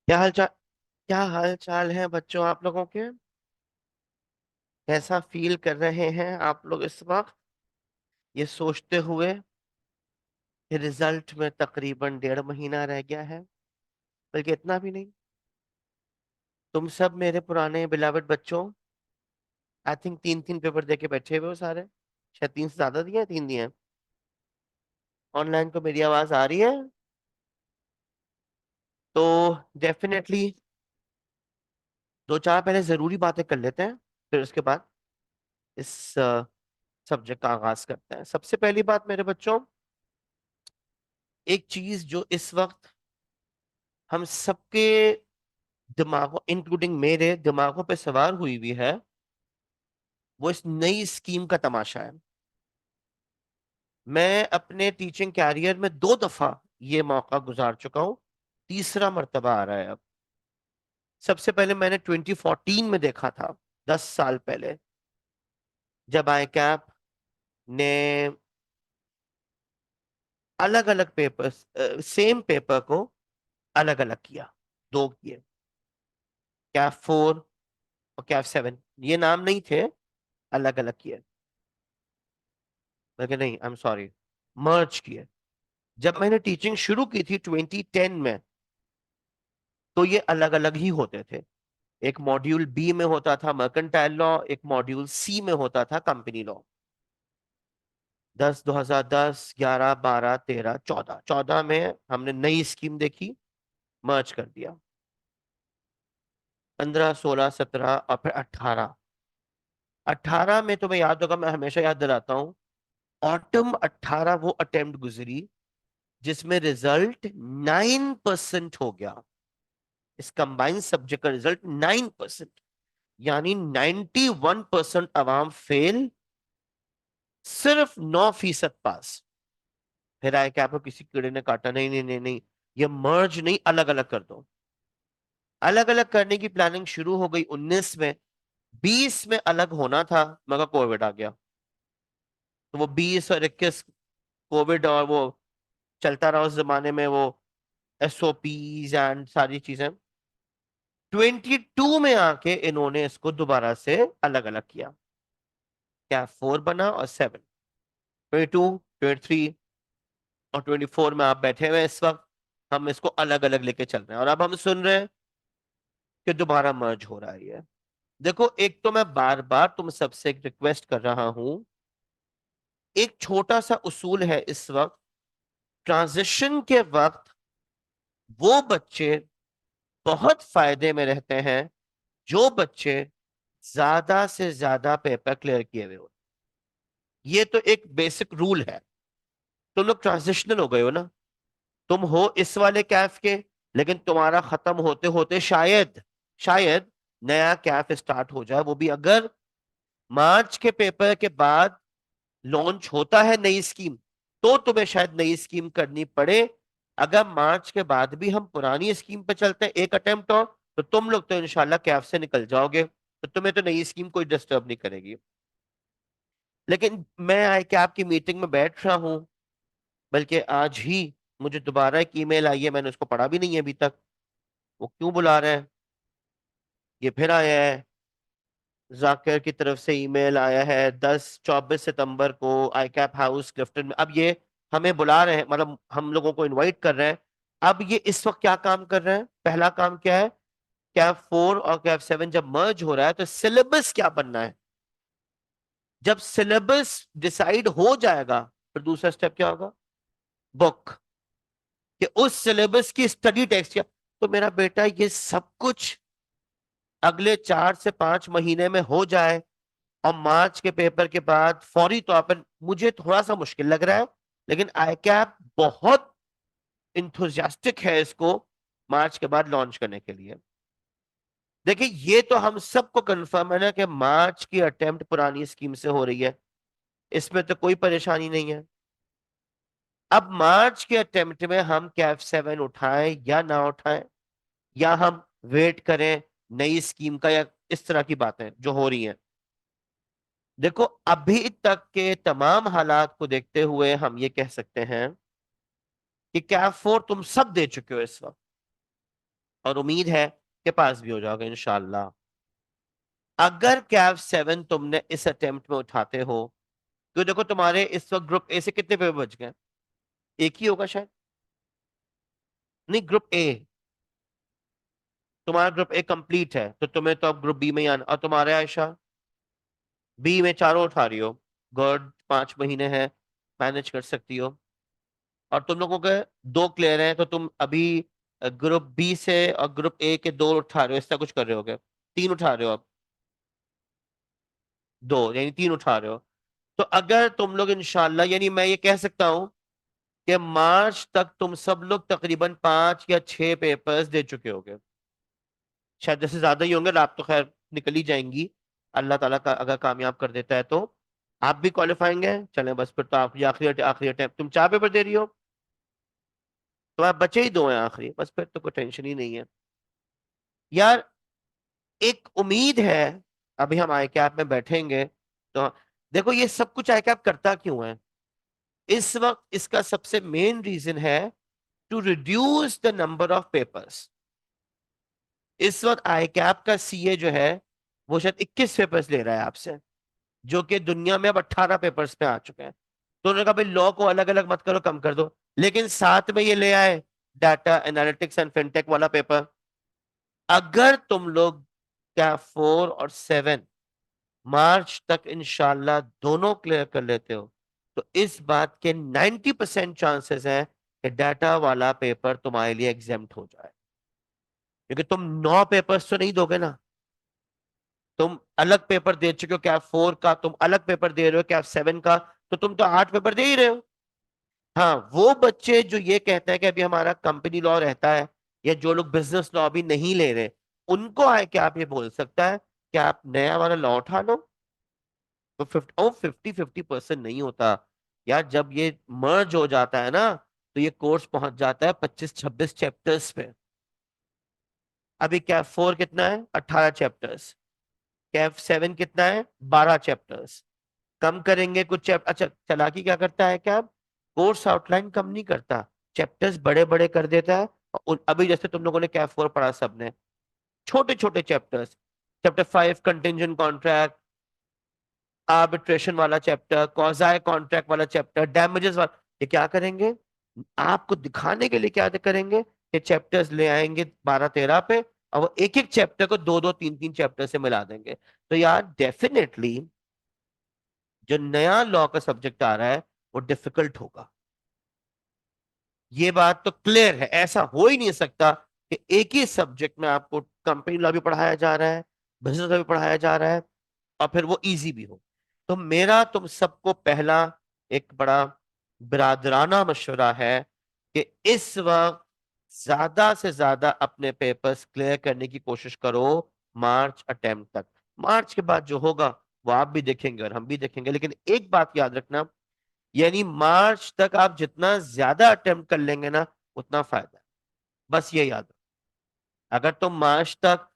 क्या हाल चाल क्या हाल चाल है बच्चों, आप लोगों के? कैसा फील कर रहे हैं आप लोग इस वक्त, ये सोचते हुए कि रिजल्ट में तकरीबन 1.5 महीना रह गया है? बल्कि इतना भी नहीं। तुम सब मेरे पुराने बिलावट बच्चों, आई थिंक 3-3 पेपर दे के बैठे हुए हो सारे। शायद 3 से ज्यादा दिए हैं, 3 दिए हैं। ऑनलाइन को मेरी आवाज आ रही है? तो डेफिनेटली दो चार पहले जरूरी बातें कर लेते हैं, फिर उसके बाद इस सब्जेक्ट का आगाज करते हैं। सबसे पहली बात मेरे बच्चों, एक चीज जो इस वक्त हम सबके दिमागों, इंक्लूडिंग मेरे दिमागों पे सवार हुई हुई है, वो इस नई स्कीम का तमाशा है। मैं अपने टीचिंग कैरियर में 2 दफा ये मौका गुजार चुका हूं, तीसरा मर्तबा आ रहा है अब। सबसे पहले मैंने 2014 में देखा था, 10 साल पहले, जब आई कैप ने अलग अलग पेपर, सेम पेपर को अलग अलग किया। दो किए, कैप 4 और कैप 7। ये नाम नहीं थे, अलग अलग किए। लेकिन नहीं, आई एम सॉरी, मर्ज किए। जब मैंने टीचिंग शुरू की थी 2010 में, तो ये अलग अलग ही होते थे। एक मॉड्यूल बी में होता था मर्केंटाइल लॉ, एक मॉड्यूल सी में होता था कंपनी लॉ। 2010, 11, 12, 13, 14, 14 में हमने नई स्कीम देखी, मर्ज कर दिया। 15, 16, 17 और फिर 18। 18 में तुम्हें याद होगा, मैं हमेशा याद दिलाता हूँ, ऑटम 18 वो अटेम्प्ट गुजरी जिसमें रिजल्ट 9% हो गया। इस कंबाइंड सब्जेक्ट का रिजल्ट 9%, यानी 91% अवाम फेल, सिर्फ 9% पास। फिर आए क्या, आपको किसी कीड़े ने काटा? नहीं नहीं नहीं नहीं, ये मर्ज नहीं, अलग अलग कर दो। अलग अलग करने की प्लानिंग शुरू हो गई 19 में। 20 में अलग होना था, मगर कोविड आ गया। तो वो 20 और 21, कोविड और वो चलता रहा उस जमाने में, वो SOPs एंड सारी चीजें। 22 में आके इन्होंने इसको दोबारा से अलग अलग किया। क्या 4 बना और 7। 22, 23 और 24 में आप बैठे हुए हैं इस वक्त। हम इसको अलग अलग लेके चल रहे हैं, और अब हम सुन रहे हैं कि दोबारा मर्ज हो रहा है ये। देखो, एक तो मैं बार बार तुम सबसे एक रिक्वेस्ट कर रहा हूं, एक छोटा सा उसूल है इस वक्त, ट्रांजिशन के वक्त वो बच्चे बहुत फायदे में रहते हैं जो बच्चे ज्यादा से ज्यादा पेपर क्लियर किए हुए हो। ये तो एक बेसिक रूल है। तुम लोग ट्रांजिशनल हो गए हो ना, तुम हो इस वाले कैफ के, लेकिन तुम्हारा खत्म होते होते शायद शायद नया कैफ स्टार्ट हो जाए। वो भी अगर मार्च के पेपर के बाद लॉन्च होता है नई स्कीम, तो तुम्हें शायद नई स्कीम करनी पड़े। अगर मार्च के बाद भी हम पुरानी स्कीम पे चलते हैं एक अटेम्प्ट और, तो तुम लोग तो इंशाल्लाह कैफ से निकल जाओगे, तो तुम्हें तो नई स्कीम कोई डिस्टर्ब नहीं करेगी। लेकिन मैं आई कैप की मीटिंग में बैठ रहा हूं, बल्कि आज ही मुझे दोबारा एक ईमेल आई है, मैंने उसको पढ़ा भी नहीं है अभी तक। वो क्यों बुला रहे हैं? ये फिर आया है, जाकिर की तरफ से ईमेल आया है 10-24 सितंबर को आई कैप हाउस क्लिफ्टन में। अब ये हमें बुला रहे हैं, मतलब हम लोगों को इनवाइट कर रहे हैं। अब ये इस वक्त क्या काम कर रहे हैं? पहला काम क्या है, कैप 4 और कैप 7 जब मर्ज हो रहा है तो सिलेबस क्या बनना है। जब सिलेबस डिसाइड हो जाएगा, फिर दूसरा स्टेप क्या होगा? बुक, कि उस सिलेबस की स्टडी टेक्स्ट क्या। तो मेरा बेटा, ये सब कुछ अगले 4 से 5 महीने में हो जाए, और मार्च के पेपर के बाद फौरी तौर पर, मुझे थोड़ा सा मुश्किल लग रहा है, लेकिन आई कैप बहुत इंथुजियास्टिक है इसको मार्च के बाद लॉन्च करने के लिए। देखिए, ये तो हम सबको कंफर्म है ना कि मार्च की अटेम्प्ट पुरानी स्कीम से हो रही है, इसमें तो कोई परेशानी नहीं है। अब मार्च के अटेम्प्ट में हम कैप 7 उठाएं या ना उठाएं, या हम वेट करें नई स्कीम का, या इस तरह की बातें जो हो रही हैं। देखो, अभी तक के तमाम हालात को देखते हुए हम ये कह सकते हैं कि कैप 4 तुम सब दे चुके हो इस वक्त, और उम्मीद है कि पास भी हो जाओगे इंशाल्लाह। अगर कैव 7 तुमने इस अटेम्प्ट में उठाते हो, तो देखो तुम्हारे इस वक्त ग्रुप ए से कितने पेपर बच गए? एक ही होगा शायद। नहीं, ग्रुप ए, तुम्हारा ग्रुप ए कंप्लीट है, तो तुम्हें तो अब ग्रुप बी में ही आना। और तुम्हारे आयशा, बी में चारों उठा रही हो, गुड, 5 महीने हैं, मैनेज कर सकती हो। और तुम लोगों के दो क्लियर हैं, तो तुम अभी ग्रुप बी से और ग्रुप ए के दो उठा रहे हो, ऐसा कुछ कर रहे होगे। तीन उठा रहे हो अब, दो यानी तीन उठा रहे हो। तो अगर तुम लोग इंशाल्लाह, यानी मैं ये कह सकता हूं कि मार्च तक तुम सब लोग तकरीबन 5 या 6 पेपर्स दे चुके होगे। शायद जैसे ज्यादा ही होंगे, रात तो खैर निकल ही जाएंगी, अल्लाह ताला का अगर कामयाब कर देता है तो। आप भी क्वालिफाइंग है, चलें बस फिर तो आप ये आखिरी आखिरी अटेम्प्ट, तुम 4 पेपर दे रही हो, तो आप बचे ही 2 हैं आखिरी, बस फिर तो कोई टेंशन ही नहीं है यार। एक उम्मीद है, अभी हम आई कैप में बैठेंगे तो देखो ये सब कुछ आई कैप करता क्यों है इस वक्त, इसका सबसे मेन रीजन है to reduce the number of papers. इस वक्त आई कैप का सीए जो है वो शायद 21 पेपर्स ले रहा है आपसे, जो कि दुनिया में अब 18 पेपर्स पे आ चुके हैं। तो उन्होंने कहा भाई लॉ को अलग अलग मत करो, कम कर दो, लेकिन साथ में ये ले आए डाटा एनालिटिक्स एंड फिनटेक वाला पेपर। अगर तुम लोग क्या 4 और 7 मार्च तक इंशाल्लाह दोनों क्लियर कर लेते हो, तो इस बात के 90% चांसेस हैं कि डाटा वाला पेपर तुम्हारे लिए एग्जाम्प्ट हो जाए। क्योंकि तुम 9 पेपर्स तो नहीं दोगे ना, तुम अलग पेपर दे चुके हो, कैप 4 का तुम अलग पेपर दे रहे हो, कैप 7 का, तो तुम तो 8 पेपर दे ही रहे हो। हाँ, वो बच्चे जो ये कहते हैं कि अभी हमारा कंपनी लॉ रहता है, या जो लोग बिजनेस लॉ भी नहीं ले रहे, उनको है कि आप ये बोल सकता है कि आप नया वाला लॉ उठा लो। तो 50-50% नहीं होता यार, जब ये मर्ज हो जाता है ना, तो ये कोर्स पहुंच जाता है 25-26 चैप्टर्स पे। अभी कैप 4 कितना है? 18 चैप्टर्स। कैप 7 कितना है? 12 चैप्टर्स। कम करेंगे कुछ चैप्टर, अच्छा चालाकी क्या करता है क्या, कोर्स आउटलाइन कम नहीं करता, चैप्टर्स बड़े बड़े कर देता है। और अभी जैसे तुम लोगों ने कैप 4 पढ़ा सबने, छोटे छोटे chapters, chapter 5 contingent contract, arbitration वाला चैप्टर, कॉजाई कॉन्ट्रैक्ट वाला चैप्टर, डैमेजेस वाला, ये क्या करेंगे, आपको दिखाने के लिए क्या करेंगे कि चैप्टर्स ले आएंगे 12-13 पे, और वो एक एक चैप्टर को 2-2 3-3 चैप्टर से मिला देंगे। तो यार डेफिनेटली जो नया लॉ का सब्जेक्ट आ रहा है वो डिफिकल्ट होगा। ये बात तो क्लियर है, ऐसा हो ही नहीं सकता कि एक ही सब्जेक्ट में आपको कंपनी लॉ भी पढ़ाया जा रहा है, बिजनेस लॉ भी पढ़ाया जा रहा है, और फिर वो इजी भी हो। तो मेरा तुम सबको पहला एक बड़ा बिरादराना मशवरा है कि इस वक्त ज्यादा से ज्यादा अपने पेपर्स क्लियर करने की कोशिश करो मार्च अटेम्प्ट तक। मार्च के बाद जो होगा वो आप भी देखेंगे और हम भी देखेंगे, लेकिन एक बात याद रखना, यानी मार्च तक आप जितना ज्यादा अटेम्प्ट कर लेंगे ना, उतना फायदा है। बस ये याद रखो। अगर तुम मार्च तक,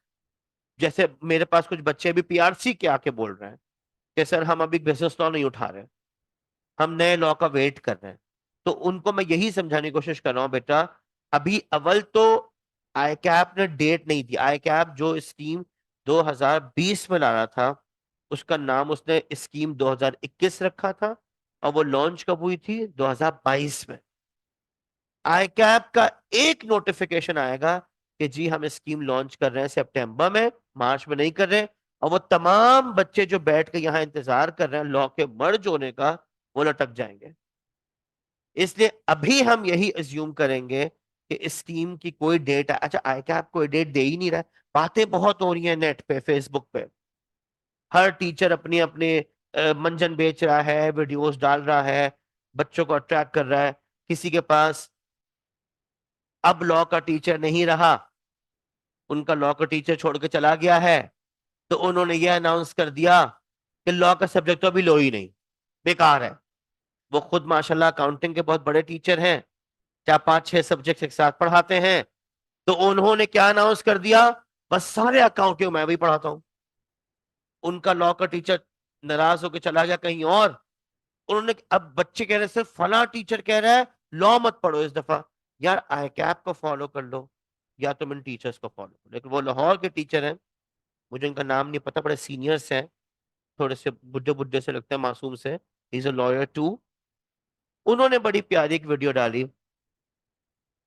जैसे मेरे पास कुछ बच्चे भी पीआरसी के आके बोल रहे हैं कि सर हम अभी बिजनेस लॉ नहीं उठा रहे, हम नए लॉ का वेट कर रहे हैं, तो उनको मैं यही समझाने की कोशिश कर रहा हूं, बेटा अभी अव्वल तो आई कैप ने डेट नहीं दी। आई कैप जो स्कीम 2020 में ला रहा था, उसका नाम उसने स्कीम 2021 रखा था, और वो लॉन्च कब हुई थी? 2022 में। आई कैप का एक नोटिफिकेशन आएगा कि जी हम स्कीम लॉन्च कर रहे हैं सितंबर में, मार्च में नहीं कर रहे, और वो तमाम बच्चे जो बैठ के यहाँ इंतजार कर रहे हैं लॉ के मर्ज होने का, वो लटक जाएंगे। इसलिए अभी हम यही अज्यूम करेंगे कि इस स्कीम की कोई डेट, अच्छा आई कैप कोई डेट दे ही नहीं रहा है। बातें बहुत हो रही हैं नेट पे, फेसबुक पे, हर टीचर अपनी अपने मंजन बेच रहा है, वीडियोस डाल रहा है, बच्चों को अट्रैक्ट कर रहा है। किसी के पास अब लॉ का टीचर नहीं रहा, उनका लॉ का टीचर छोड़ के चला गया है, तो उन्होंने ये अनाउंस कर दिया कि लॉ का सब्जेक्ट तो अभी लो ही नहीं, बेकार है। वो खुद माशाल्लाह अकाउंटिंग के बहुत बड़े टीचर हैं, 4-5-6 सब्जेक्ट एक साथ पढ़ाते हैं, तो उन्होंने क्या अनाउंस कर दिया, बस सारे अकाउंटिंग मैं भी पढ़ाता हूं। उनका लॉ का टीचर नाराज होकर चला गया कहीं और। उन्होंने, अब बच्चे कह रहे हैं सर फला टीचर कह रहा है लॉ मत पढ़ो इस दफा। यार आई कैप को फॉलो कर लो, या तुम इन टीचर्स को फॉलो करो। लेकिन वो लाहौर के टीचर हैं, मुझे इनका नाम नहीं पता, बड़े सीनियर्स हैं, थोड़े से बुड्ढे बुड्ढे से लगते हैं, मासूम से। Is a lawyer too. उन्होंने बड़ी प्यारी एक वीडियो डाली,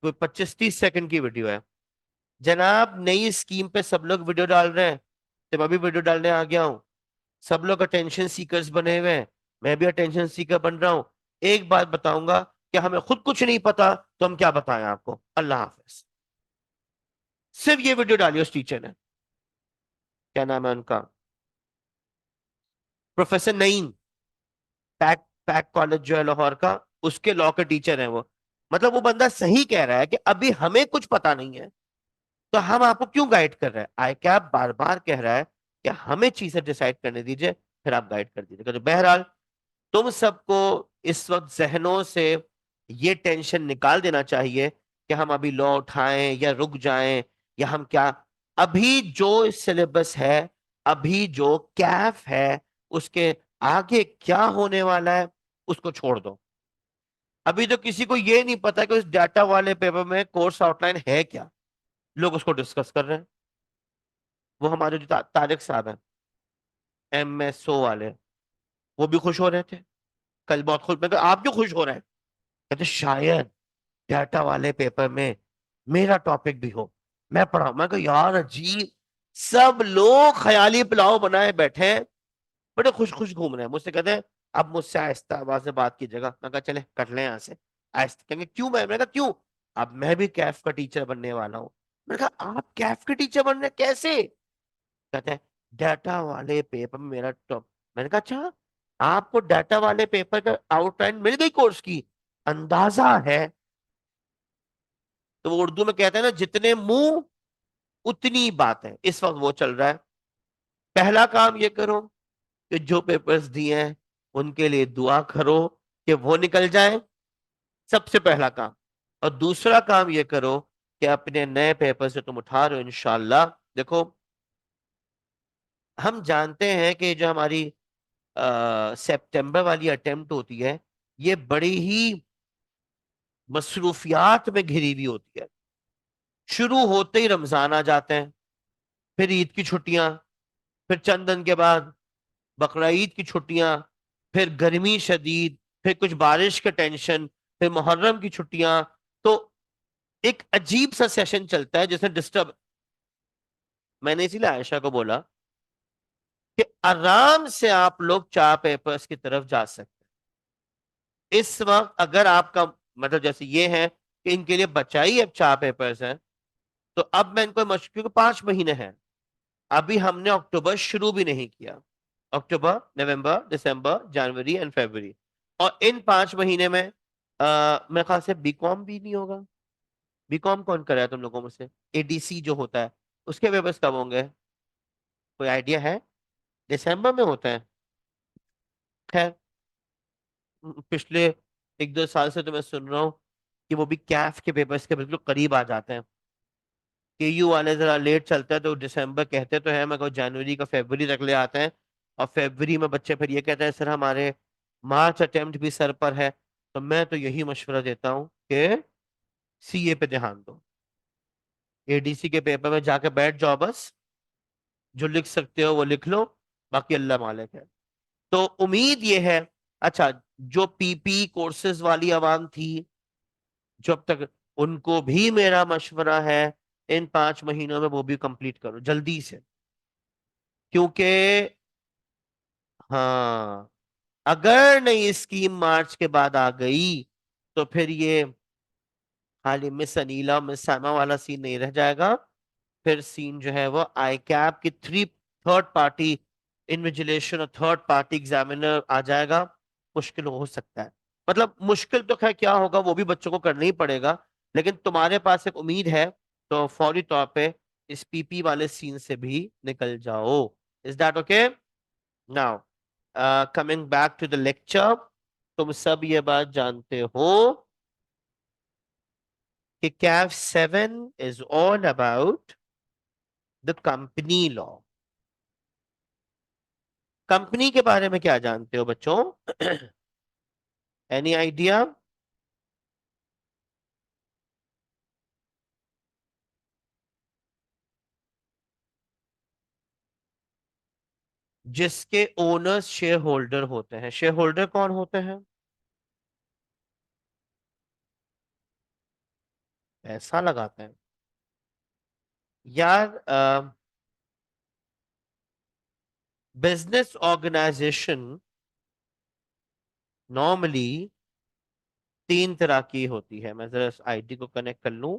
कोई 25-30 सेकंड की वीडियो है। जनाब नई स्कीम पे सब लोग वीडियो डाल रहे हैं, तो मैं भी वीडियो डालने आ गया हूँ। सब लोग अटेंशन सीकर्स बने हुए हैं, मैं भी अटेंशन सीकर बन रहा हूँ। एक बात बताऊंगा कि हमें खुद कुछ नहीं पता तो हम क्या बताएं आपको। अल्लाह हाफिज। सिर्फ ये वीडियो डाली उस टीचर ने। क्या नाम है उनका? Professor Naeem. Pack pack college जो है लाहौर का, उसके लॉ के टीचर हैं वो। मतलब वो बंदा सही कह रहा है कि अभी हमें कुछ पता नहीं है, तो हम आपको क्यों गाइड कर रहे हैं। आई कैप बार बार कह रहा है कि हमें चीजें डिसाइड करने दीजिए, फिर आप गाइड कर दीजिएगा। तो बहरहाल तुम सबको इस वक्त जहनों से ये टेंशन निकाल देना चाहिए कि हम अभी लॉ उठाएं या रुक जाएं, या हम क्या। अभी जो सिलेबस है, अभी जो कैफ है, उसके आगे क्या होने वाला है उसको छोड़ दो। अभी तो किसी को ये नहीं पता कि उस डाटा वाले पेपर में कोर्स आउटलाइन है क्या, लोग उसको डिस्कस कर रहे हैं। वो हमारे जो तारिक साहब हैं, एमएसओ वाले, वो भी खुश हो रहे थे कल, बहुत खुश। मैं कहा, आप क्यों खुश हो रहे हैं? कहते शायद डाटा वाले पेपर में मेरा टॉपिक भी हो, मैं पढ़ाऊं। मैं कहा यार अजीब, सब लोग ख्याली पुलाव बनाए बैठे हैं, बड़े खुश खुश घूम रहे हैं। मुझसे कहते हैं अब मुझसे आहिस्ता आवाज से बात कीजिएगा। मैं कहा चले कट लें यहाँ से आहिस्ता। कहेंगे क्यों? मैंने कहा क्यों, अब मैं भी कैफ का टीचर बनने वाला हूँ। मैंने कहा आप कैफ के टीचर बन रहे हैं? कैसे? कहते हैं डाटा वाले पेपर में मेरा टॉप। मैंने कहा अच्छा, आपको डाटा वाले पेपर का आउटलाइन मिल गई कोर्स की, अंदाजा है? तो वो उर्दू में कहते हैं ना, जितने मुंह उतनी बात है। इस वक्त वो चल रहा है। पहला काम ये करो कि जो पेपर्स दिए हैं उनके लिए दुआ करो कि वो निकल जाए, सबसे पहला काम। और दूसरा काम ये करो कि अपने नए पेपर जो तुम उठा रहे हो, इंशाल्लाह देखो, हम जानते हैं कि जो हमारी सितंबर वाली अटेम्प्ट होती है, ये बड़ी ही मसरूफियात में घिरी हुई होती है। शुरू होते ही रमजान आ जाते हैं, फिर ईद की छुट्टियां, फिर चंद दिन के बाद बकरा ईद की छुट्टियां, फिर गर्मी शदीद, फिर कुछ बारिश का टेंशन, फिर मुहर्रम की छुट्टियां। तो एक अजीब सा सेशन चलता है जिसमें डिस्टर्ब। मैंने इसीलिए आयशा को बोला कि आराम से आप लोग चार पेपर्स की तरफ जा सकते हैं इस वक्त। अगर आपका मतलब जैसे ये है कि इनके लिए बचा ही अब चार पेपर्स हैं, तो अब मैं इनको क्योंकि 5 महीने हैं, अभी हमने अक्टूबर शुरू भी नहीं किया। अक्टूबर, नवंबर, दिसंबर, जनवरी एंड फरवरी। और इन 5 महीने में मेरे ख्याल से बीकॉम भी नहीं होगा। बीकॉम कौन कर रहा है तुम लोगों में से? एडीसी जो होता है, उसके पेपर्स कब होंगे? कोई आइडिया है? दिसंबर में होता है। खैर, पिछले 1-2 साल से तो मैं सुन रहा हूँ कि वो भी कैफ के पेपर्स के बिल्कुल करीब आ जाते हैं। केयू वाले जरा लेट चलता है तो दिसंबर कहते तो है, मगर जनवरी का फरवरी तक ले आते हैं। और फरवरी में बच्चे फिर ये कहते हैं सर हमारे मार्च अटेम्प्ट भी सर पर है। तो मैं तो यही मशवरा देता हूँ कि सीए पे ध्यान दो, एडीसी के पेपर में जाके बैठ जाओ बस, जो लिख सकते हो वो लिख लो, बाकी अल्लाह मालिक है। तो उम्मीद ये है। अच्छा, जो पीपी कोर्सेज वाली आवाम थी, जो अब तक, उनको भी मेरा मशवरा है इन 5 महीनों में वो भी कंप्लीट करो जल्दी से। क्योंकि हाँ, अगर नई स्कीम मार्च के बाद आ गई तो फिर ये खाली मिस अनीला मिस सामा वाला सीन नहीं रह जाएगा। फिर सीन जो है वो आई कैप की थर्ड पार्टी इन्विजिलेशन और थर्ड पार्टी एग्जामिनर आ जाएगा। मुश्किल हो सकता है। मतलब मुश्किल तो खैर क्या होगा, वो भी बच्चों को करना ही पड़ेगा। लेकिन तुम्हारे पास एक उम्मीद है, तो फौरी तौर पे इस पीपी वाले सीन से भी निकल जाओ। Is that okay? Now coming back to the lecture, तुम सब ये बात जानते हो कि CAF 7 is all about the company law. Company के बारे में क्या जानते हो बच्चों? Any idea? जिसके ओनर्स शेयर होल्डर होते हैं। शेयर होल्डर कौन होते हैं? पैसा लगाते हैं यार। बिजनेस ऑर्गेनाइजेशन नॉर्मली तीन तरह की होती है। मैं जरा आईडी को कनेक्ट कर लूं।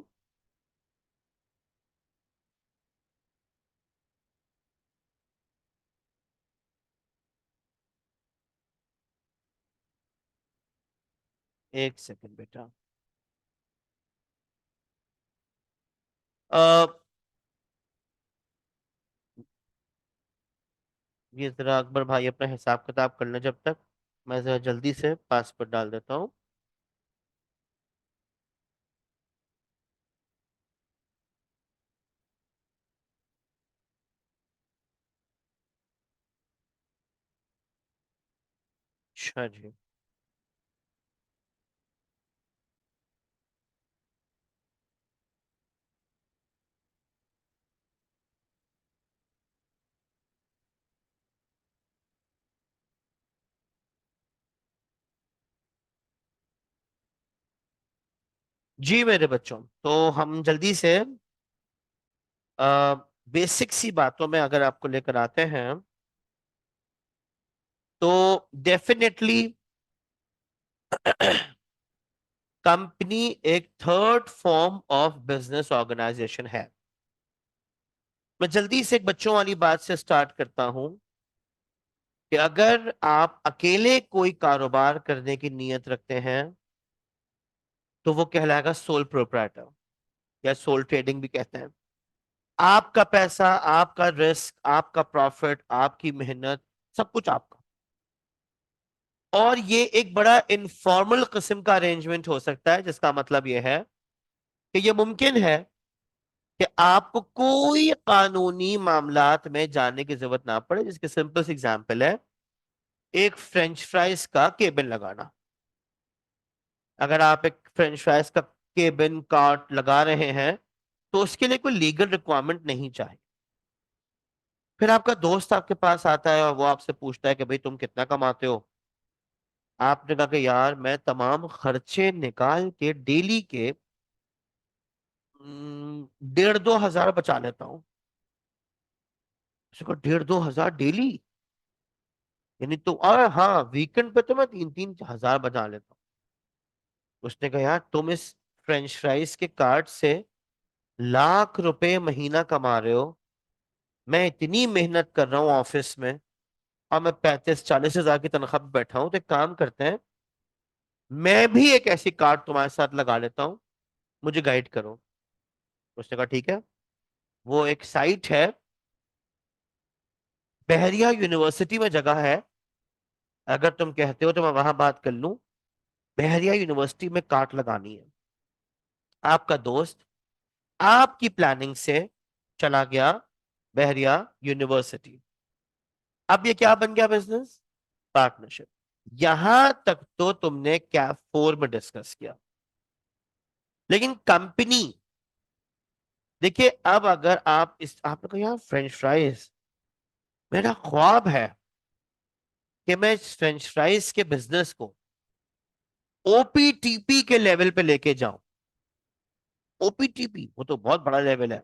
एक सेकंड बेटा। अ, ये जरा अकबर भाई अपना हिसाब किताब कर लें जब तक। मैं जरा जल्दी से पासवर्ड डाल देता हूँ। अच्छा जी। जी मेरे बच्चों, तो हम जल्दी से बेसिक सी बातों में अगर आपको लेकर आते हैं तो डेफिनेटली कंपनी एक third form of business organisation है। मैं जल्दी से एक बच्चों वाली बात से स्टार्ट करता हूं कि अगर आप अकेले कोई कारोबार करने की नीयत रखते हैं तो वो कहलाएगा सोल प्रोप्राइटर, या सोल ट्रेडिंग भी कहते हैं। आपका पैसा, आपका रिस्क, आपका प्रॉफिट, आपकी मेहनत, सब कुछ आपका। और ये एक बड़ा इनफॉर्मल किस्म का अरेंजमेंट हो सकता है, जिसका मतलब यह है कि ये मुमकिन है कि आपको कोई कानूनी मामलात में जाने की जरूरत ना पड़े। जिसके सिंपल सी एग्जांपल है एक फ्रेंच फ्राइज का केबिन लगाना। अगर आप एक फ्रेंच फ्राइज का केबिन कार्ट लगा रहे हैं तो उसके लिए कोई लीगल रिक्वायरमेंट नहीं चाहिए। फिर आपका दोस्त आपके पास आता है और वो आपसे पूछता है कि भाई तुम कितना कमाते हो। आपने कहा कि यार मैं तमाम खर्चे निकाल के डेली के 1,500-2,000 बचा लेता हूँ। उसने कहा 1,500-2,000 डेली? यानी तो, और हाँ वीकेंड पे तो मैं 3-3 हज़ार बचा लेता हूँ। उसने कहा यार तुम इस फ्रेंच फ्राइज के कार्ट से लाख रुपए महीना कमा रहे हो। मैं इतनी मेहनत कर रहा हूँ ऑफिस में और मैं 35-40 हज़ार की तनख्वाह पे बैठा हूँ। तो एक काम करते हैं, मैं भी एक ऐसी कार्ड तुम्हारे साथ लगा लेता हूँ, मुझे गाइड करो। उसने कहा ठीक है। वो एक साइट है, बहरिया यूनिवर्सिटी में जगह है। अगर तुम कहते हो तो मैं वहां बात कर लूं। बहरिया यूनिवर्सिटी में कार्ड लगानी है। आपका दोस्त आपकी प्लानिंग से चला गया बहरिया यूनिवर्सिटी। अब ये क्या बन गया? Business partnership. यहां तक तो तुमने कैप 4 में डिस्कस किया। लेकिन कंपनी, देखिए अब अगर आप इस आपने कहा यार फ्रेंच फ्राइज, मेरा ख्वाब है कि मैं इस फ्रेंच फ्राइज के बिजनेस को ओपीटीपी के लेवल पे लेके जाऊं। ओपीटीपी वो तो बहुत बड़ा लेवल है,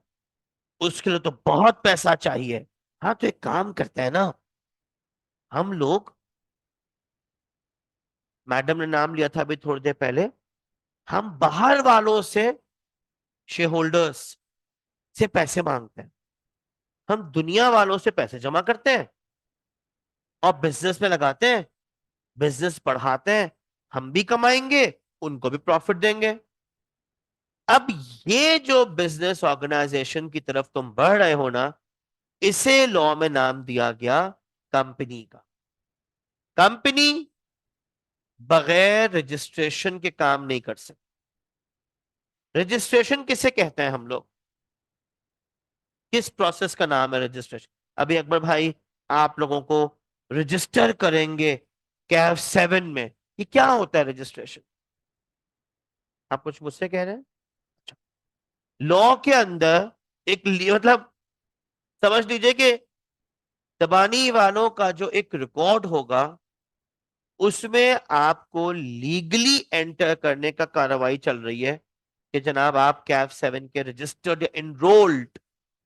उसके लिए तो बहुत पैसा चाहिए। हाँ तो एक काम करते हैं ना, हम लोग, मैडम ने नाम लिया था अभी थोड़ी देर पहले, हम बाहर वालों से, शेयर होल्डर्स से पैसे मांगते हैं। हम दुनिया वालों से पैसे जमा करते हैं और बिजनेस में लगाते हैं। बिजनेस बढ़ाते हैं, हम भी कमाएंगे, उनको भी प्रॉफिट देंगे। अब ये जो बिजनेस ऑर्गेनाइजेशन की तरफ तुम बढ़ रहे हो ना, इसे लॉ में नाम दिया गया कंपनी का। कंपनी बगैर रजिस्ट्रेशन के काम नहीं कर सकती। रजिस्ट्रेशन किसे कहते हैं हम लोग? किस प्रोसेस का नाम है रजिस्ट्रेशन? अभी अकबर भाई आप लोगों को रजिस्टर करेंगे कैफ 7 में। ये क्या होता है रजिस्ट्रेशन? आप कुछ मुझसे कह रहे हैं? अच्छा। लॉ के अंदर एक मतलब समझ लीजिए कि दबानी वालों का जो एक रिकॉर्ड होगा उसमें आपको लीगली एंटर करने का कार्रवाई चल रही है कि जनाब आप कैफ 7 के रजिस्टर्ड या इनरोल्ड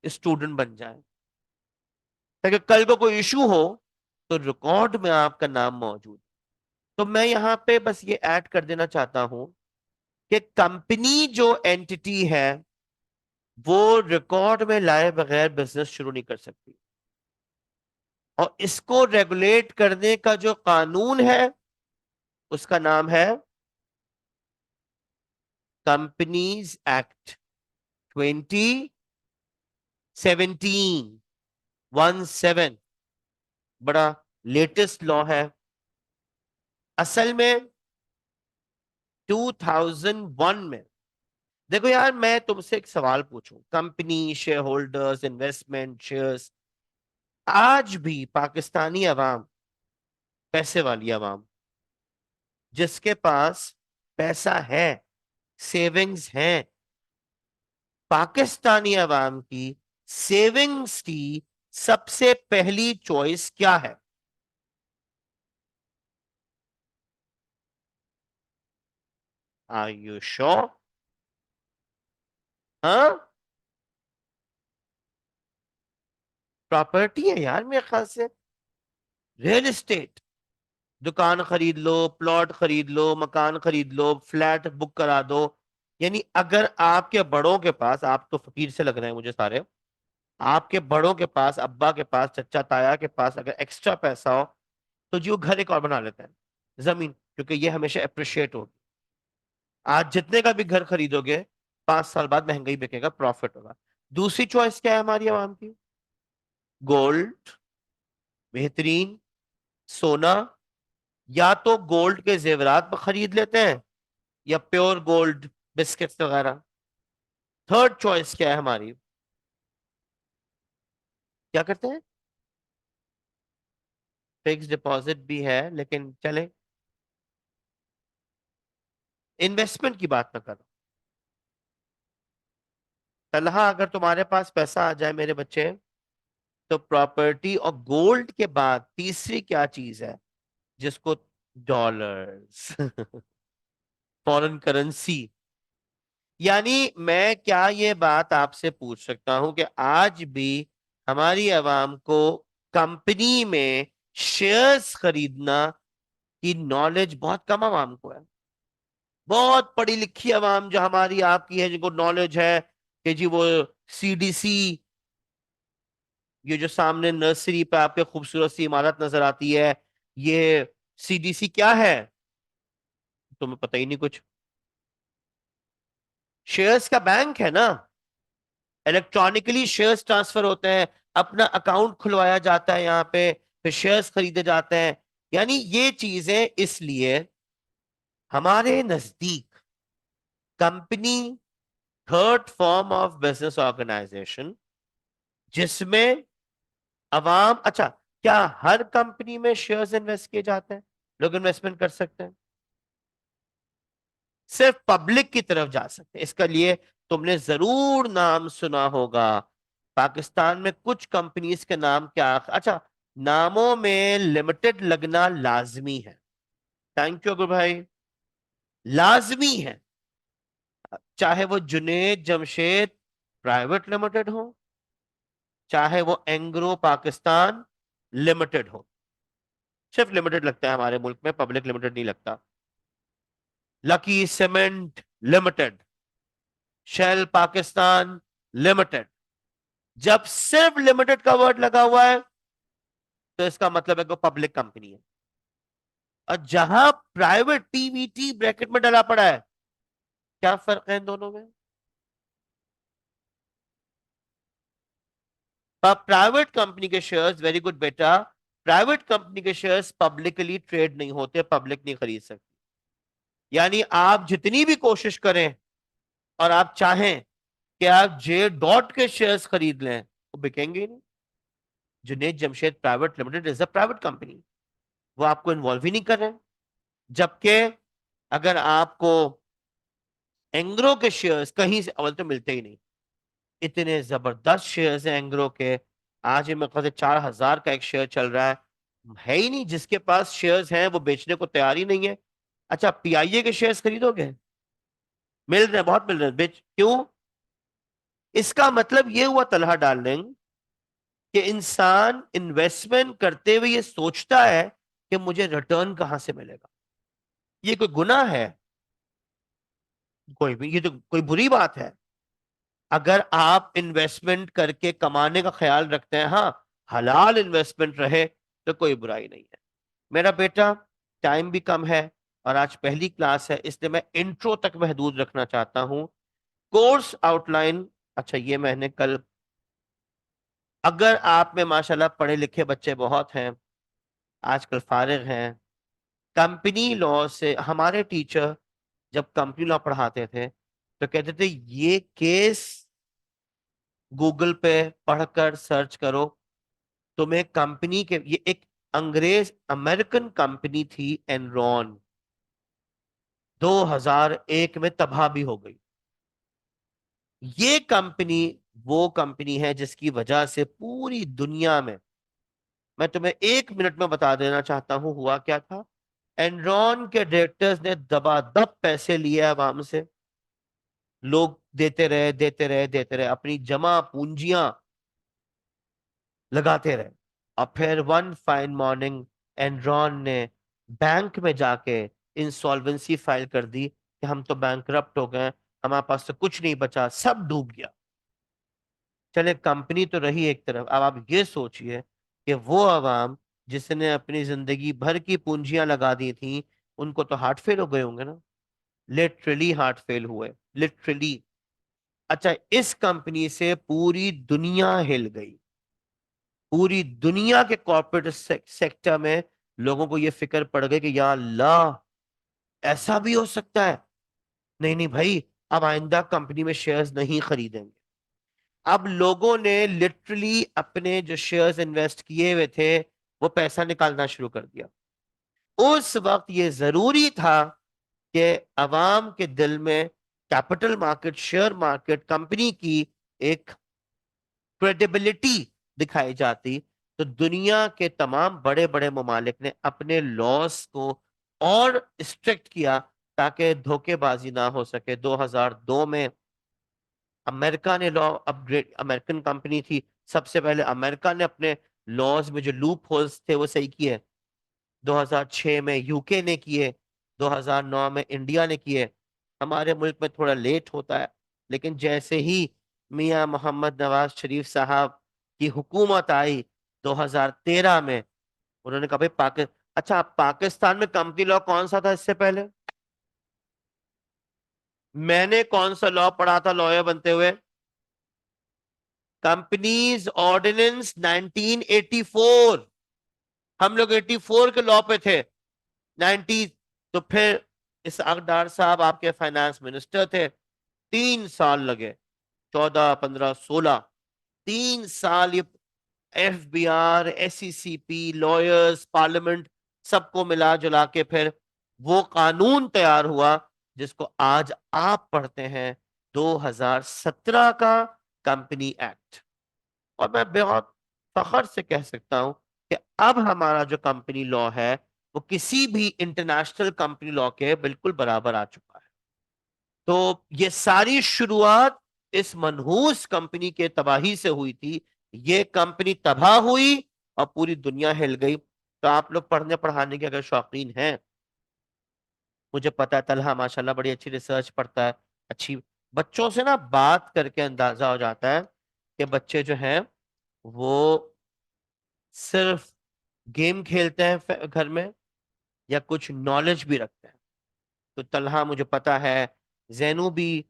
स्टूडेंट बन जाएं, ताकि कल को कोई इशू हो तो रिकॉर्ड में आपका नाम मौजूद। तो मैं यहां पे बस ये ऐड कर देना चाहता हूं कि कंपनी जो एंटिटी है वो रिकॉर्ड में लाए बगैर बिजनेस शुरू नहीं कर सकती, और इसको रेगुलेट करने का जो कानून है उसका नाम है कंपनीज एक्ट 2017, 17। बड़ा लेटेस्ट लॉ है। असल में 2001 में, देखो यार मैं तुमसे एक सवाल पूछूं, company share holders investment shares, आज भी पाकिस्तानी अवाम, पैसे वाली अवाम जिसके पास पैसा है, सेविंग्स हैं, पाकिस्तानी अवाम की सेविंग्स की सबसे पहली चॉइस क्या है? Are you sure? हाँ, प्रॉपर्टी है यार मेरे ख्याल से, रियल एस्टेट। दुकान खरीद लो, प्लॉट खरीद लो, मकान खरीद लो, फ्लैट बुक करा दो। यानी अगर आपके बड़ों के पास, आप तो फकीर से लग रहे हैं मुझे सारे, आपके बड़ों के पास, अब्बा के पास, चचा ताया के पास अगर एक्स्ट्रा पैसा हो तो जी वो घर एक और बना लेते हैं, जमीन, क्योंकि ये हमेशा अप्रिशिएट होगी। आज जितने का भी घर खरीदोगे 5 साल बाद महंगाई बिकेगा, प्रॉफिट होगा। दूसरी चॉइस क्या है हमारी आवाम की? गोल्ड, बेहतरीन सोना, या तो गोल्ड के जेवरात में खरीद लेते हैं या प्योर गोल्ड बिस्किट्स वगैरह। थर्ड चॉइस क्या है हमारी? क्या करते हैं? फिक्स डिपॉजिट भी है, लेकिन चले इन्वेस्टमेंट की बात ना करो। तलहा अगर तुम्हारे पास पैसा आ जाए मेरे बच्चे, तो प्रॉपर्टी और गोल्ड के बाद तीसरी क्या चीज है जिसको, डॉलर्स, फॉरेन करेंसी। यानी मैं क्या ये बात आपसे पूछ सकता हूं कि आज भी हमारी आवाम को कंपनी में शेयर्स खरीदना की नॉलेज बहुत कम आवाम को है। बहुत पढ़ी लिखी आवाम जो हमारी आपकी है, जिनको नॉलेज है कि जी वो सीडीसी, ये जो सामने नर्सरी पे आपके खूबसूरत सी इमारत नजर आती है, ये सीडीसी क्या है? तुम्हें पता ही नहीं कुछ। शेयर्स का बैंक है ना, इलेक्ट्रॉनिकली शेयर्स ट्रांसफर होते हैं, अपना अकाउंट खुलवाया जाता है यहाँ पे, फिर शेयर्स खरीदे जाते हैं। यानी ये चीजें, इसलिए हमारे नजदीक company third form of business organisation जिसमें अवाम, अच्छा, क्या हर कंपनी में शेयर्स इन्वेस्ट किए जाते हैं, लोग इन्वेस्टमेंट कर सकते हैं? सिर्फ पब्लिक की तरफ जा सकते हैं। इसका लिए तुमने जरूर नाम सुना होगा, पाकिस्तान में कुछ कंपनीज के नाम क्या, अच्छा, नामों में लिमिटेड लगना लाजमी है। थैंक यू अब्दुल भाई। लाजमी है, चाहे वो जुनेद जमशेद प्राइवेट लिमिटेड हो, चाहे वो एंग्रो पाकिस्तान लिमिटेड हो। सिर्फ लिमिटेड लगता है हमारे मुल्क में, पब्लिक लिमिटेड नहीं लगता। Lucky Cement limited, Shell Pakistan limited. जब सिर्फ लिमिटेड का वर्ड लगा हुआ है तो इसका मतलब है कि पब्लिक कंपनी है। और जहां प्राइवेट, पीवीटी ब्रैकेट में डला पड़ा है, क्या फर्क है इन दोनों में? प्राइवेट कंपनी के शेयर्स, वेरी गुड बेटा, प्राइवेट कंपनी के शेयर्स पब्लिकली ट्रेड नहीं होते, पब्लिक नहीं खरीद सकती। यानी आप जितनी भी कोशिश करें और आप चाहें कि आप जे डॉट के शेयर्स खरीद लें, वो बिकेंगे ही नहीं। Junaid Jamshed private limited is a private company, वो आपको इन्वॉल्व ही नहीं कर रहे हैं। जबकि अगर आपको एंग्रो के शेयर्स कहीं से, अव्वल तो मिलते ही नहीं, इतने जबरदस्त शेयर्स हैं एंग्रो के, आज ये मेरे ख्याल से 4,000 का एक शेयर चल रहा है ही नहीं। जिसके पास शेयर्स हैं वो बेचने को तैयार ही नहीं है। अच्छा, पीआईए के शेयर्स खरीदोगे? मिल रहे हैं, बहुत मिल रहे हैं, बेच क्यों? इसका मतलब ये हुआ तलहा डार्लिंग कि इंसान इन्वेस्टमेंट करते हुए ये सोचता है कि मुझे रिटर्न कहां से मिलेगा। ये कोई गुनाह है? कोई भी, ये तो कोई बुरी बात है? अगर आप इन्वेस्टमेंट करके कमाने का ख्याल रखते हैं, हाँ, हलाल इन्वेस्टमेंट रहे, तो कोई बुराई नहीं है। मेरा बेटा, टाइम भी कम है और आज पहली क्लास है, इसलिए मैं इंट्रो तक महदूद रखना चाहता हूं। कोर्स आउटलाइन, अच्छा ये मैंने कल, अगर आप में माशाल्लाह पढ़े लिखे बच्चे बहुत हैं, आजकल फारिग हैं, कंपनी लॉ से हमारे टीचर जब कंपनी लॉ पढ़ाते थे तो कहते थे ये केस गूगल पे पढ़कर सर्च करो, तुम्हें कंपनी के, ये एक अंग्रेज अमेरिकन कंपनी थी एनरॉन, 2001 में तबाह भी हो गई। ये कंपनी वो कंपनी है जिसकी वजह से पूरी दुनिया में, मैं तुम्हें 1 मिनट में बता देना चाहता हूं हुआ क्या था। एनरॉन के डायरेक्टर्स ने दबादब पैसे लिए अवाम से, लोग देते रहे देते रहे देते रहे, अपनी जमा पूंजियां लगाते रहे। और फिर वन फाइन मॉर्निंग एनरॉन ने बैंक में जाके इंसॉल्वेंसी फाइल कर दी कि हम तो बैंकरप्ट हो गए, हमारे पास तो कुछ नहीं बचा, सब डूब गया। चले, कंपनी तो रही एक तरफ, अब आप ये सोचिए कि वो अवाम जिसने अपनी जिंदगी भर की पूंजियां लगा दी थी, उनको तो हार्ट फेल हो गए होंगे ना। लिटरली हार्ट फेल हुए, लिटरली। अच्छा, इस कंपनी से पूरी दुनिया हिल गई। पूरी दुनिया के कॉर्पोरेट सेक्टर में लोगों को यह फिक्र पड़ गई कि या अल्लाह, ऐसा भी हो सकता है। नहीं नहीं भाई, अब आइंदा कंपनी में शेयर्स नहीं खरीदेंगे। अब लोगों ने लिटरली अपने जो शेयर्स इन्वेस्ट किए हुए थे वो पैसा निकालना शुरू कर दिया। उस वक्त ये जरूरी था कि अवाम के दिल में capital market, share market, company की एक क्रेडिबिलिटी दिखाई जाती। तो दुनिया के तमाम बड़े बड़े ममालिक ने अपने लॉस को और स्ट्रिक्ट किया ताकि धोखेबाजी ना हो सके। 2002 में अमेरिका ने लॉ अपग्रेड, अमेरिकन कंपनी थी, सबसे पहले अमेरिका ने अपने लॉज में जो लूप होल्स थे वो सही किए। 2006 में यूके ने किए, 2009 में इंडिया ने किए। हमारे मुल्क में थोड़ा लेट होता है, लेकिन जैसे ही मियां मोहम्मद नवाज शरीफ साहब की हुकूमत आई 2013 में, उन्होंने कहा भाई अच्छा, पाकिस्तान में कंपनी लॉ कौन सा था इससे पहले? मैंने कौन सा लॉ पढ़ा था लॉयर बनते हुए? Companies ordinance 1984। हम लोग 84 के लॉ पे थे, 90। तो फिर इस अकदार साहब आपके फाइनेंस मिनिस्टर थे, 3 साल लगे, 14, 15, 16, 3 साल ये एफबीआर, एसईसीपी, लॉयर्स, पार्लियामेंट, सबको मिला जुला के फिर वो कानून तैयार हुआ जिसको आज आप पढ़ते हैं, 2017 का कंपनी एक्ट। और मैं बहुत फख्र से कह सकता हूं कि अब हमारा जो कंपनी लॉ है वो किसी भी इंटरनेशनल कंपनी लॉ के बिल्कुल बराबर आ चुका है। तो ये सारी शुरुआत इस मनहूस कंपनी के तबाही से हुई थी। ये कंपनी तबाह हुई और पूरी दुनिया हिल गई। तो आप लोग पढ़ने पढ़ाने के अगर शौकीन हैं, मुझे पता है तलहा माशाल्लाह बड़ी अच्छी रिसर्च पढ़ता है, अच्छी, बच्चों से ना बात करके अंदाजा हो जाता है कि बच्चे जो हैं वो सिर्फ गेम खेलते हैं घर में या कुछ नॉलेज भी रखते हैं। तो तलहा मुझे पता है, जैनू भी,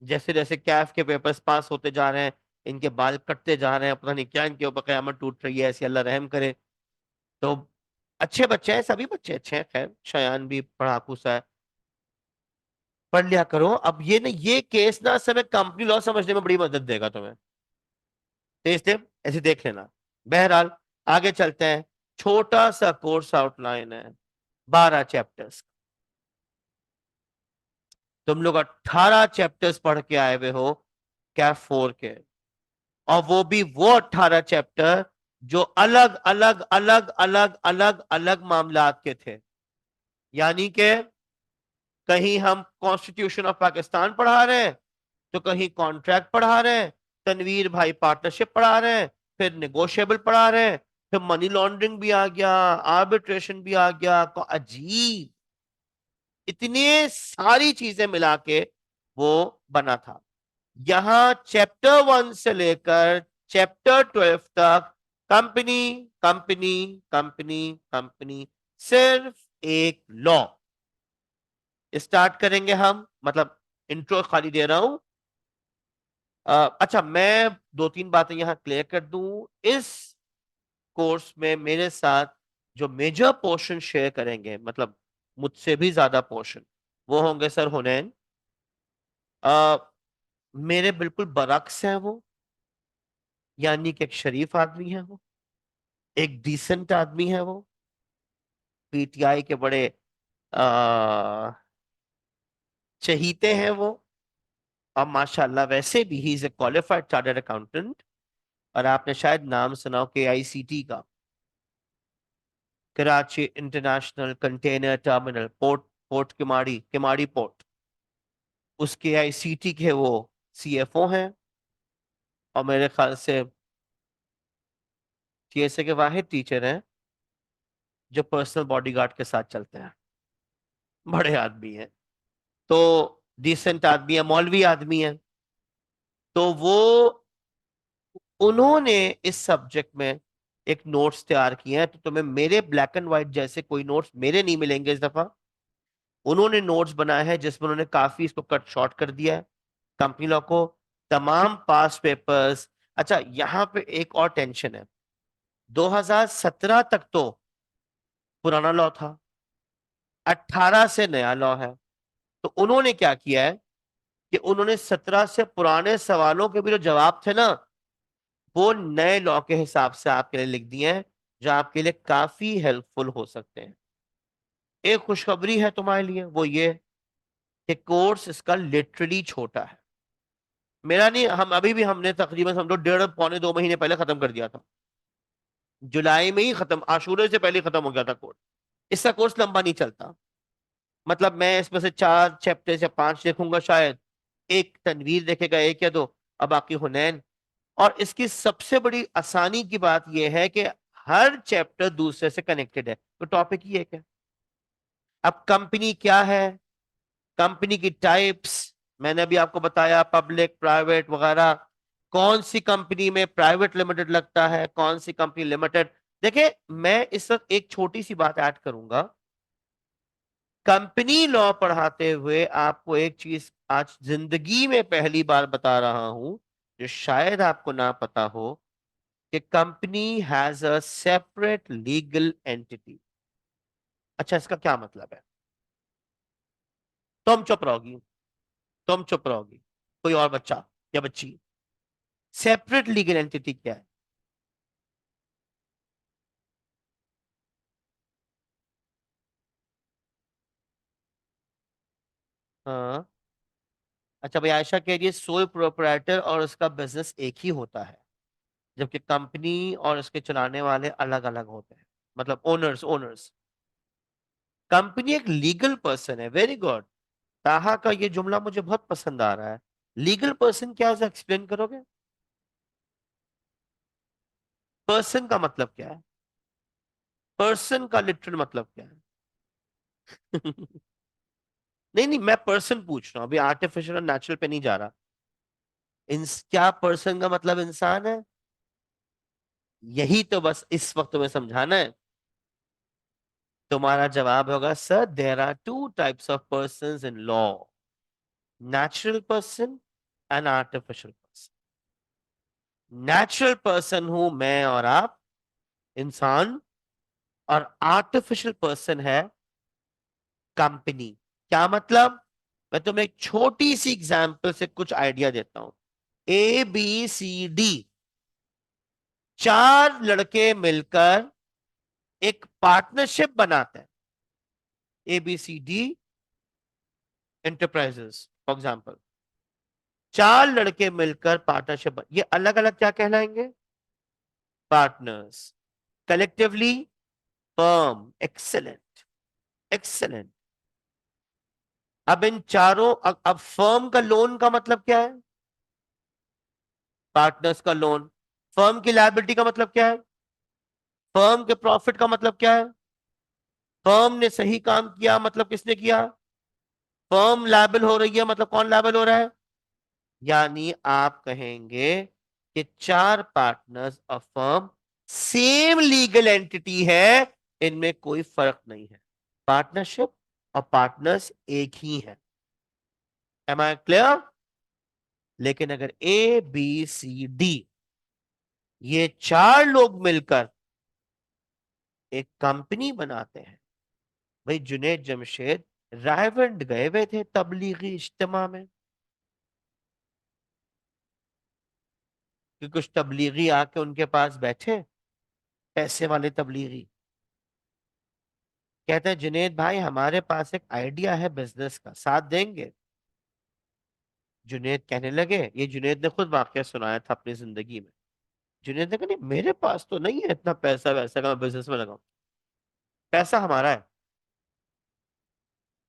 जैसे जैसे कैफ के पेपर्स पास होते जा रहे हैं, इनके बाल कटते जा रहे हैं, पता नहीं क्या इनके ऊपर कयामत टूट रही है, ऐसी अल्लाह रहम करे। तो अच्छे बच्चे हैं, सभी बच्चे अच्छे हैं, खैर शयान भी पढ़ाकू सा है, पढ़ लिया करो। अब ये ना, ये केस ना समय कंपनी लॉ समझने में बड़ी मदद देगा तुम्हें, तो इसलिए ऐसे देख लेना। बहरहाल आगे चलते हैं। छोटा सा कोर्स आउटलाइन है, 12 चैप्टर्स। तुम लोग 18 चैप्टर्स पढ़ के आए हुए हो कैफ 4 के, और वो भी वो 18 चैप्टर जो अलग अलग अलग अलग अलग अलग मामलात के थे। यानी कि कहीं हम कॉन्स्टिट्यूशन ऑफ पाकिस्तान पढ़ा रहे हैं, तो कहीं कॉन्ट्रैक्ट पढ़ा रहे हैं, तनवीर भाई पार्टनरशिप पढ़ा रहे हैं, फिर नेगोशिएबल पढ़ा रहे हैं, फिर मनी लॉन्ड्रिंग भी आ गया, आर्बिट्रेशन भी आ गया। तो अजीब इतने सारी चीजें मिला के वो बना था। यहां चैप्टर 1 से लेकर चैप्टर 12 तक कंपनी कंपनी कंपनी कंपनी, सिर्फ एक लॉ। स्टार्ट करेंगे हम, मतलब इंट्रो खाली दे रहा हूं। अच्छा, मैं दो तीन बातें यहां क्लियर कर दूं। इस कोर्स में मेरे साथ जो मेजर पोर्शन शेयर करेंगे, मतलब मुझसे भी ज्यादा पोर्शन, वो होंगे सर हुनैन। अ, मेरे बिल्कुल बरक्स हैं वो, यानी कि एक शरीफ आदमी है वो, एक डिसेंट आदमी है वो, पीटीआई के बड़े आ, चहीते हैं वो। और माशाल्लाह वैसे भी he is a qualified chartered accountant. और आपने शायद नाम सुना हो केआईसीटी का, Karachi international container terminal, port, port Keamari, Keamari port, उसके आईसीटी के वो सीएफओ हैं। और मेरे ख्याल से टीएसए के वाहिद टीचर हैं जो पर्सनल बॉडीगार्ड के साथ चलते हैं। बड़े आदमी हैं, तो डिसेंट आदमी है, मौलवी आदमी है। तो वो, उन्होंने इस सब्जेक्ट में एक नोट्स तैयार किए हैं। तो तुम्हें मेरे ब्लैक एंड व्हाइट जैसे कोई नोट्स मेरे नहीं मिलेंगे इस दफा। उन्होंने नोट्स बनाए हैं जिसमें उन्होंने काफी इसको कट शॉर्ट कर दिया है, कंपनी लॉ को, तमाम पास पेपर्स। अच्छा, यहां पे एक और टेंशन है। 2017 तक तो पुराना लॉ था, 18 से नया लॉ है। तो उन्होंने क्या किया है कि उन्होंने 17 से पुराने सवालों के भी जो जवाब थे ना, वो नए लॉ के हिसाब से आपके लिए लिख दिए हैं, जो आपके लिए काफी हेल्पफुल हो सकते हैं। एक खुशखबरी है तुम्हारे लिए, वो ये कि कोर्स इसका लिटरली छोटा है। मेरा नहीं, हम अभी भी हमने तकरीबन समझो 1.5 पौने 2 महीने पहले खत्म कर दिया था। जुलाई में ही खत्म, आशूरे से पहले खत्म हो गया था कोर्स। इसका कोर्स लंबा नहीं चलता। मतलब मैं इसमें से 4 चैप्टर या 5 देखूंगा शायद, एक तनवीर देखेगा, एक या दो, और बाकी हुनैन। और इसकी सबसे बड़ी आसानी की बात यह है कि हर चैप्टर दूसरे से कनेक्टेड है। तो टॉपिक ही एक है। अब कंपनी क्या है, कंपनी की टाइप्स, मैंने अभी आपको बताया, पब्लिक, प्राइवेट वगैरह। कौन सी कंपनी में प्राइवेट लिमिटेड लगता है, कौन सी कंपनी लिमिटेड। देखिए, मैं इस वक्त एक छोटी सी बात ऐड करूंगा। कंपनी लॉ पढ़ाते हुए आपको एक चीज आज जिंदगी में पहली बार बता रहा हूं, जो शायद आपको ना पता हो, कि company has a separate legal entity. अच्छा, इसका क्या मतलब है? तुम चुप रहोगी, तुम चुप रहोगी, कोई और बच्चा या बच्ची। सेपरेट लीगल एंटिटी क्या है? हाँ। अच्छा भाई, आयशा कह रही है सोल प्रोप्राइटर और उसका बिजनेस एक ही होता है, जबकि कंपनी और उसके चलाने वाले अलग अलग होते हैं, मतलब ओनर्स, ओनर्स। कंपनी एक लीगल पर्सन है, वेरी गुड। ताहा का ये जुमला मुझे बहुत पसंद आ रहा है। लीगल पर्सन क्या है, एक्सप्लेन करोगे? पर्सन का मतलब क्या है? पर्सन का लिटरल मतलब क्या है? नहीं नहीं, मैं पर्सन पूछ रहा हूँ अभी, आर्टिफिशियल और नेचुरल पे नहीं जा रहा। क्या पर्सन का मतलब इंसान है? यही तो बस इस वक्त तुम्हें समझाना है। तुम्हारा जवाब होगा sir, there are two types of person in law, natural person and artificial person. Natural person हूं मैं और आप, इंसान। और आर्टिफिशियल पर्सन है कंपनी। क्या मतलब? मैं तुम्हें एक छोटी सी एग्जांपल से कुछ आइडिया देता हूं। ABCD, 4 लड़के मिलकर एक पार्टनरशिप बनाते हैं, ABCD एंटरप्राइजेस फॉर एग्जाम्पल। चार लड़के मिलकर पार्टनरशिप, ये अलग अलग क्या कहलाएंगे? Partners. Collectively firm. Excellent, excellent. अब इन चारों, अब फर्म का लोन का मतलब क्या है? पार्टनर्स का लोन। फर्म की लायबिलिटी का मतलब क्या है? फर्म के प्रॉफिट का मतलब क्या है? फर्म ने सही काम किया मतलब किसने किया? फर्म लायबल हो रही है मतलब कौन लायबल हो रहा है? यानी आप कहेंगे कि चार partners of firm same legal entity है, इनमें कोई फर्क नहीं है। पार्टनरशिप और पार्टनर्स एक ही है। Am I clear? लेकिन अगर ए बी सी डी ये चार लोग मिलकर एक कंपनी बनाते हैं, भाई जुनेद जमशेद रायवंड गए हुए थे तबलीगी इज्तिमा में कि कुछ तबलीगी आके उनके पास बैठे, पैसे वाले तबलीगी, कहते हैं जुनेद भाई हमारे पास एक आइडिया है बिजनेस का, साथ देंगे? जुनेद कहने लगे, ये जुनेद ने खुद वाकया सुनाया था अपनी जिंदगी में। जुनेद ने कहा नहीं मेरे पास तो नहीं है इतना पैसा वैसा का मैं बिजनेस में लगाऊं। पैसा हमारा है,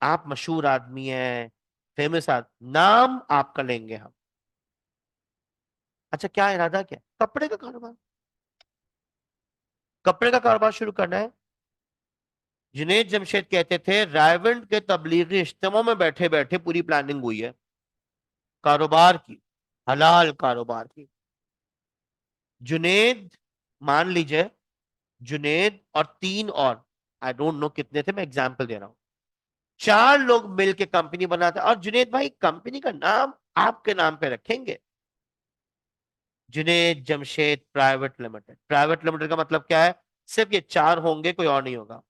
आप मशहूर आदमी हैं, फेमस आदमी, नाम आपका लेंगे हम। अच्छा क्या इरादा, क्या कपड़े का कारोबार? कपड़े का कारोबार शुरू करना है। जुनेद जमशेद कहते थे रायवंड के तबलीगी इज्तिमा में बैठे बैठे पूरी प्लानिंग हुई है कारोबार की, हलाल कारोबार की। जुनेद, मान लीजिए जुनेद और तीन और, आई डोंट नो कितने थे, मैं एग्जांपल दे रहा हूं, चार लोग मिलके कंपनी बनाते और जुनेद भाई कंपनी का नाम आपके नाम पे रखेंगे, Junaid Jamshed private limited. Private limited का मतलब क्या है? सिर्फ ये चार होंगे, कोई और नहीं होगा।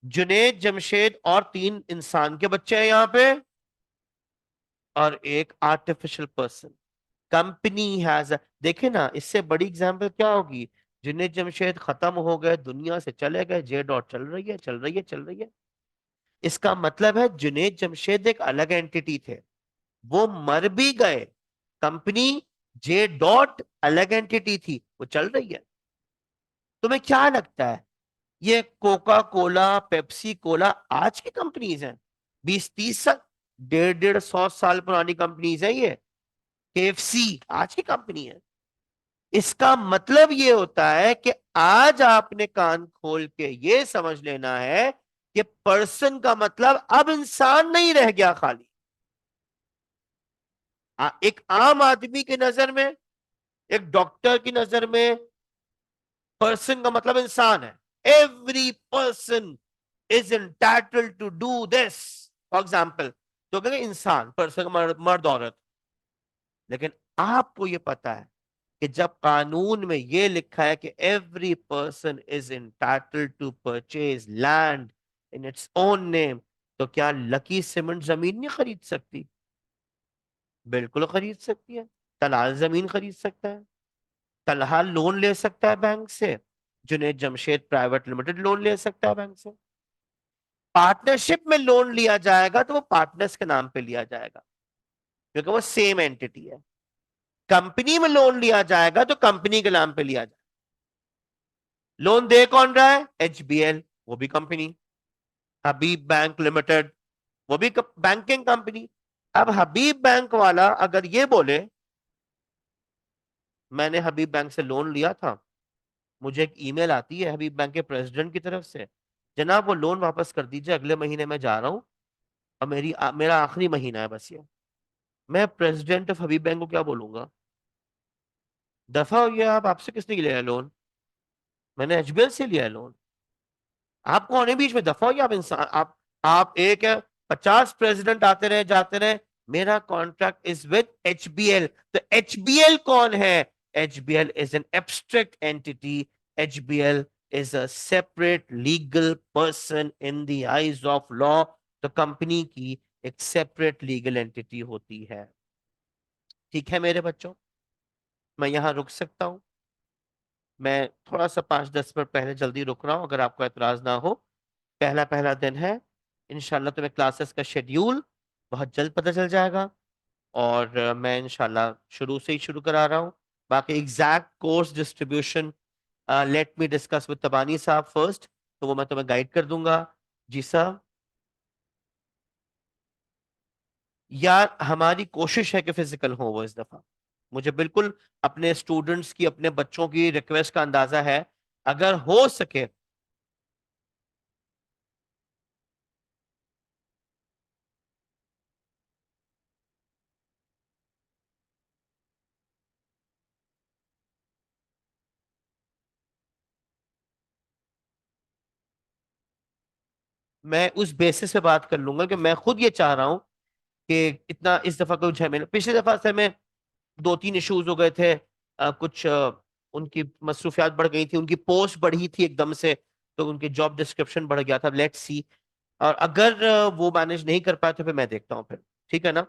जुनेद जमशेद और तीन इंसान के बच्चे हैं यहां पे, और एक आर्टिफिशियल पर्सन। कंपनी हैज, देखे ना इससे बड़ी एग्जांपल क्या होगी? जुनेद जमशेद खत्म हो गए, दुनिया से चले गए, जे डॉट चल रही है, चल रही है, चल रही है। इसका मतलब है जुनेद जमशेद एक अलग एंटिटी थे, वो मर भी गए, कंपनी जे डॉट अलग एंटिटी थी, वो चल रही है। तुम्हें क्या लगता है ये कोका कोला, पेप्सी कोला आज की कंपनीज हैं? 20-30 साल, 150-100 साल पुरानी कंपनीज है ये। केएफसी आज की कंपनी है। इसका मतलब ये होता है कि आज आपने कान खोल के ये समझ लेना है कि पर्सन का मतलब अब इंसान नहीं रह गया खाली। एक आम आदमी की नजर में, एक डॉक्टर की नजर में पर्सन का मतलब इंसान है। Every person is entitled to do this, for example, तो कहेंगे इंसान, पर्सन, मर्द औरत। लेकिन आपको ये पता है कि जब कानून में ये लिखा है कि every person is entitled to purchase land in its own name, तो क्या लकी सीमेंट जमीन नहीं खरीद सकती? बिल्कुल खरीद सकती है। तलाल जमीन खरीद सकता है, तलहा लोन ले सकता है बैंक से, Junaid Jamshed private limited loan ले सकता है बैंक से। पार्टनरशिप में लोन लिया जाएगा तो वो पार्टनर्स के नाम पे लिया जाएगा क्योंकि वो सेम एंटिटी है। कंपनी में लोन लिया जाएगा तो कंपनी के नाम पे लिया जाएगा। लोन दे कौन रहा है? एचबीएल, वो भी कंपनी। हबीब बैंक लिमिटेड, वो भी बैंकिंग कंपनी। अब हबीब बैंक वाला अगर ये बोले मैंने हबीब बैंक से लोन लिया था, मुझे एक ईमेल आती है हबीब बैंक के प्रेसिडेंट की तरफ से, जनाब वो लोन वापस कर दीजिए, अगले महीने मैं जा रहा हूं और मेरा आखिरी महीना है बस ये। मैं प्रेसिडेंट ऑफ हबीब बैंक को क्या बोलूंगा? दफा हो गया, आप आपसे किसने लिया है लोन? मैंने एचबीएल से लिया है लोन। आप कौन है बीच में? दफा हो गया, आप इंसान, आप एक है, 50 प्रेसिडेंट आते रहे जाते रहे। मेरा कॉन्ट्रैक्ट इज विद एचबीएल। तो एचबीएल कौन है? HBL is an abstract entity. HBL is a separate legal person in the eyes of law. तो कंपनी की एक सेपरेट लीगल एंटिटी होती है। ठीक है मेरे बच्चों, मैं यहां रुक सकता हूं। मैं थोड़ा सा 5-10 मिनट पहले जल्दी रुक रहा हूं, अगर आपको एतराज ना हो। पहला पहला दिन है, इंशाल्लाह तुम्हें क्लासेस का शेड्यूल बहुत जल्द पता चल जाएगा। और मैं इंशाल्लाह शुरू से ही शुरू करा रहा हूँ। बाकी exact course distribution let me discuss with Tabani साहब फर्स्ट, तो वो मैं तुम्हें गाइड कर दूंगा। जी साहब। यार हमारी कोशिश है कि फिजिकल हो वो इस दफा। मुझे बिल्कुल अपने स्टूडेंट्स की, अपने बच्चों की रिक्वेस्ट का अंदाजा है। अगर हो सके, मैं उस बेसिस पे बात कर लूंगा कि मैं खुद ये चाह रहा हूँ कि इतना इस दफा कोई झमेला, पिछली दफा से मैं दो तीन इश्यूज हो गए थे। कुछ उनकी मसरूफियात बढ़ गई थी, उनकी पोस्ट बढ़ी थी एकदम से, तो उनकी जॉब डिस्क्रिप्शन बढ़ गया था। Let's see. और अगर वो मैनेज नहीं कर पाए तो फिर मैं देखता हूँ फिर। ठीक है ना?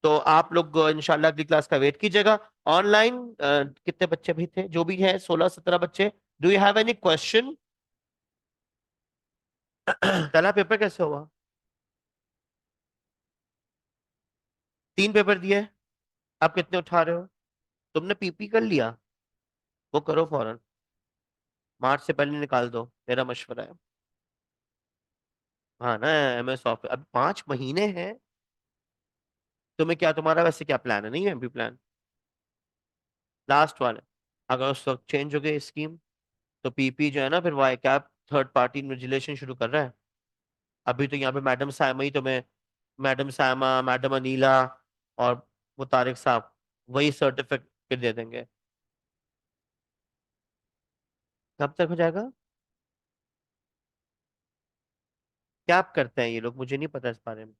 तो आप लोग इंशाल्लाह अगली क्लास का वेट कीजिएगा। ऑनलाइन कितने बच्चे भी थे? जो भी हैं 16-17 बच्चे। Do you have any question? पहला पेपर कैसे हुआ? 3 पेपर दिए। आप कितने उठा रहे हो? तुमने पीपी कर लिया? वो करो फौरन। मार्च से पहले निकाल दो, मेरा मशवरा है। हाँ ना, MS ऑफिस अब 5 महीने हैं। तुम्हें क्या, तुम्हारा वैसे क्या प्लान है? नहीं है अभी प्लान? लास्ट वाले। अगर उस वक्त चेंज हो गई स्कीम, तो पीपी जो है ना, फिर वाई कैप थर्ड पार्टी इन्विजिलेशन शुरू कर रहा है। अभी तो यहाँ पे मैडम साइमा ही तुम्हें, मैडम साइमा, मैडम अनीला और वो तारिक साहब, वही सर्टिफिकेट दे देंगे। कब तक हो जाएगा? क्या आप करते हैं ये लोग, मुझे नहीं पता इस बारे में।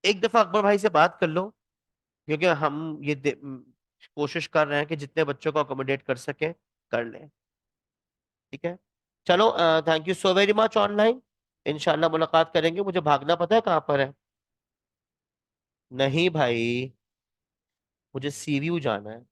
एक दफा अकबर भाई से बात कर लो, क्योंकि हम ये कोशिश कर रहे हैं कि जितने बच्चों को अकोमोडेट कर सके कर लें। ठीक है। चलो, thank you so very much. Online इंशाल्लाह मुलाकात करेंगे। मुझे भागना पता है कहाँ पर है? नहीं भाई, मुझे सीवीयू जाना है।